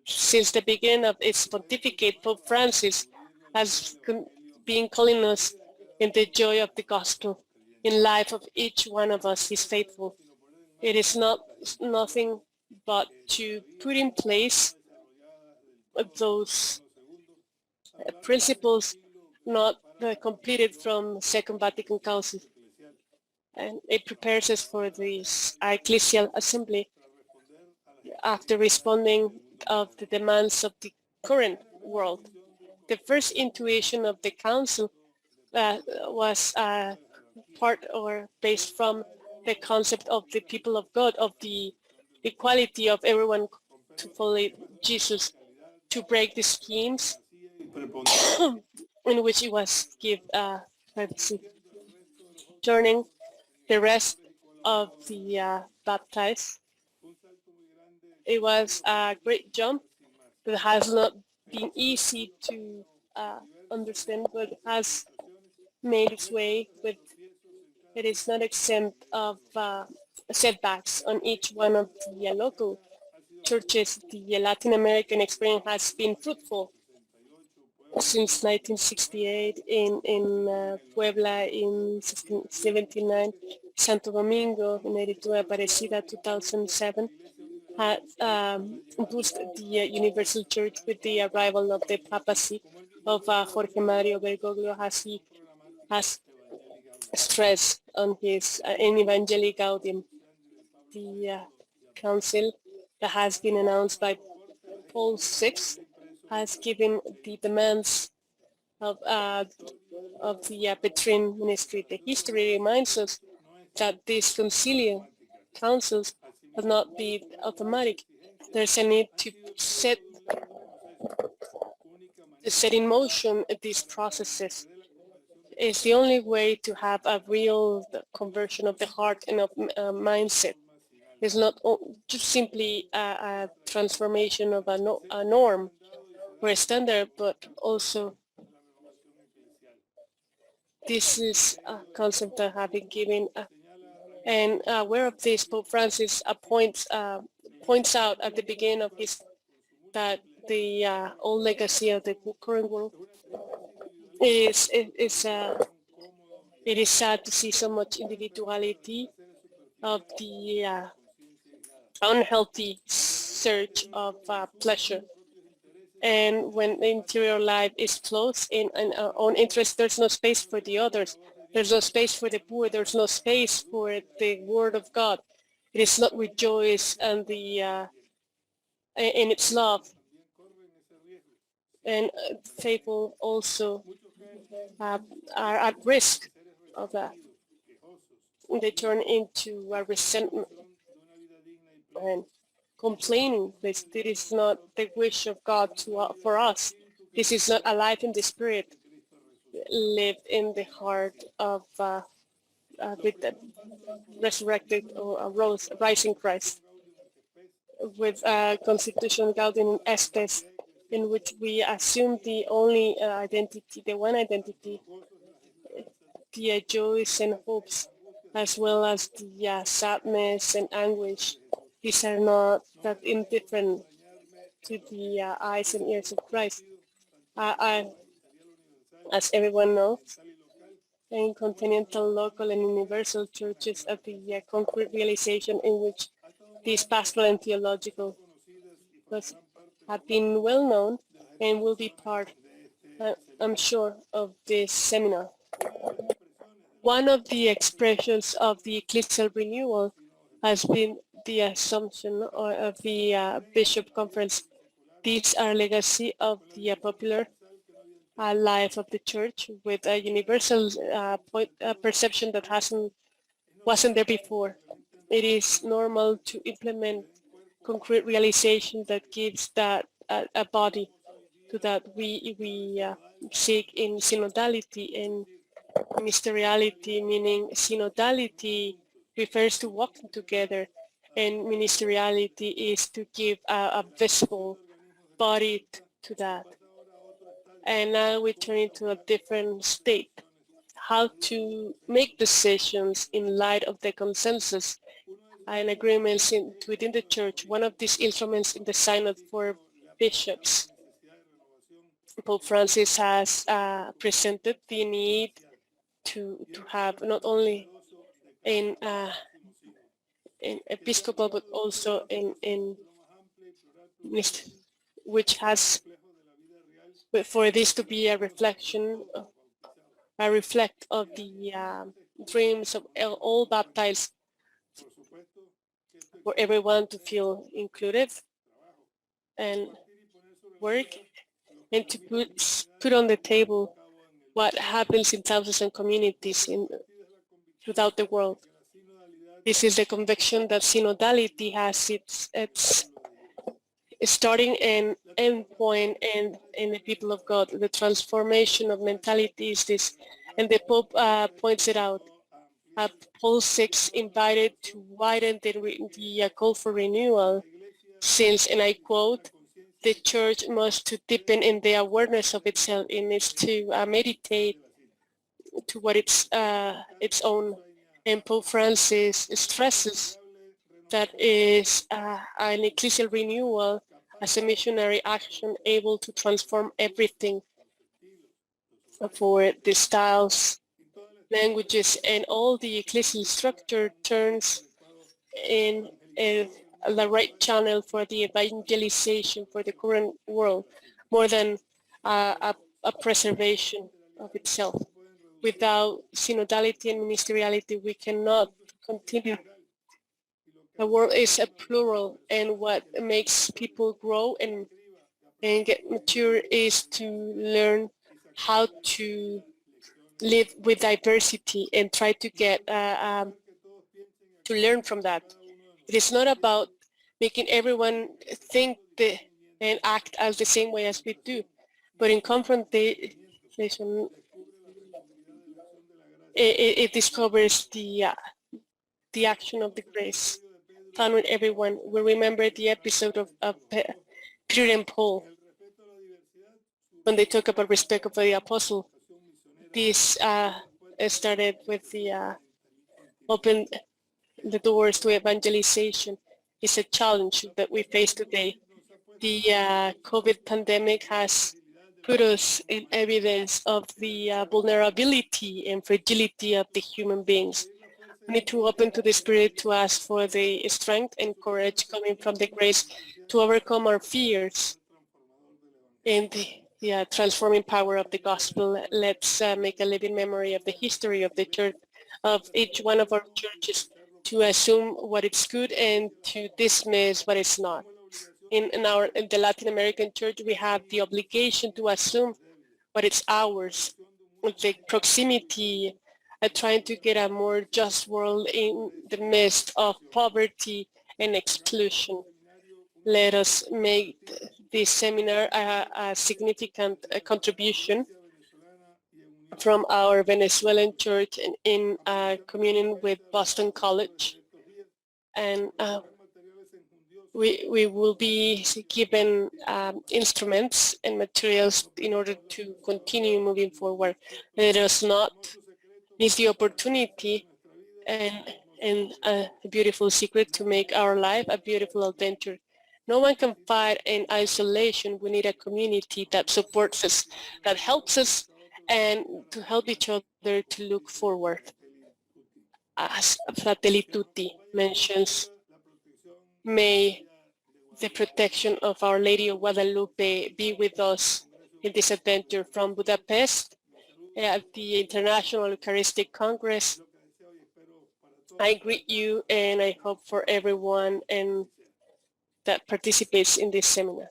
Since the beginning of its pontificate, Pope Francis has been calling us in the joy of the gospel, in life of each one of us, his faithful. It is nothing but to put in place those principles not completed from Second Vatican Council. And it prepares us for this ecclesial assembly after responding of the demands of the current world. The first intuition of the council was part or based from the concept of the people of God, of the equality of everyone to follow Jesus, to break the schemes in which it was give privacy. Turning the rest of the baptized, it was a great jump that has not been easy to understand, but has made its way with. It is not exempt of setbacks on each one of the local churches. The Latin American experience has been fruitful since 1968 in Puebla in 79, Santo Domingo in 82, Aparecida 2007, had boosted the Universal Church with the arrival of the papacy of Jorge Mario Bergoglio, as he has stressed on his in Evangelii Gaudium. The council that has been announced by Paul VI has given the demands of the Petrine ministry. The history reminds us that these conciliar councils will not be automatic. There's a need to set in motion these processes. It's the only way to have a real conversion of the heart and of mindset. It's not just simply a transformation of a norm or a standard, but also this is a concept that have been given. And aware of this, Pope Francis points out at the beginning of his that the old legacy of the current world it is sad to see so much individuality of the unhealthy search of pleasure. And when the interior life is closed in our own interest, there's no space for the others. There's no space for the poor. There's no space for the word of God. It is not rejoice and in its love. And faithful also are at risk of that. They turn into a resentment and complaining. This is not the wish of God for us. This is not a life in the spirit lived in the heart of with the resurrected or rising Christ, with Constitution Gaudium et Spes, in which we assume the only identity, the one identity, the joys and hopes, as well as the sadness and anguish. These are not that indifferent to the eyes and ears of Christ. As everyone knows, in continental, local, and universal churches of the concrete realization in which these pastoral and theological have been well known and will be part, I'm sure, of this seminar. One of the expressions of the ecclesial renewal has been the assumption of the Bishop Conference. These are legacy of the popular life of the Church with a universal perception that wasn't there before. It is normal to implement concrete realization that gives that a body to that we seek in synodality and ministeriality, meaning synodality refers to walking together, and ministeriality is to give a visible body to that. And now we turn into a different state, how to make decisions in light of the consensus and agreements within the Church. One of these instruments in the Synod for bishops. Pope Francis has presented the need to have not only in episcopal but also in which has for this to be a reflection of, a reflect of the dreams of all baptized, for everyone to feel included and work, and to put on the table what happens in thousands of communities throughout the world. This is the conviction that synodality has its starting and end point in the people of God. The transformation of mentalities, this, and the Pope points it out. Paul VI invited to widen the call for renewal, since, and I quote, the Church must to deepen in the awareness of itself, and needs to meditate to what its own. And Pope Francis stresses that is an ecclesial renewal as a missionary action able to transform everything, for the styles, languages, and all the ecclesial structure turns in the right channel for the evangelization for the current world, more than a preservation of itself. Without synodality and ministeriality, we cannot continue. The world is a plural, and what makes people grow and get mature is to learn how to live with diversity and try to get to learn from that. It is not about making everyone think and act as the same way as we do, but in confrontation, it discovers the action of the grace found in everyone. We remember the episode of Peter and Paul when they talk about respect of the apostle. This started with the open the doors to evangelization. Is a challenge that we face today. The COVID pandemic has put us in evidence of the vulnerability and fragility of the human beings. We need to open to the Spirit to ask for the strength and courage coming from the grace to overcome our fears and the transforming power of the gospel. Let's make a living memory of the history of the church, of each one of our churches, to assume what is good and to dismiss what is not. In the Latin American church, we have the obligation to assume what is ours, with the proximity, trying to get a more just world in the midst of poverty and exclusion. Let us make this seminar a significant contribution from our Venezuelan church in communion with Boston College. And we will be given instruments and materials in order to continue moving forward. Let us not miss the opportunity and a beautiful secret to make our life a beautiful adventure. No one can fight in isolation. We need a community that supports us, that helps us, and to help each other to look forward. As Fratelli Tutti mentions, may the protection of Our Lady of Guadalupe be with us in this adventure from Budapest at the International Eucharistic Congress. I greet you, and I hope for everyone and that participates in this seminar.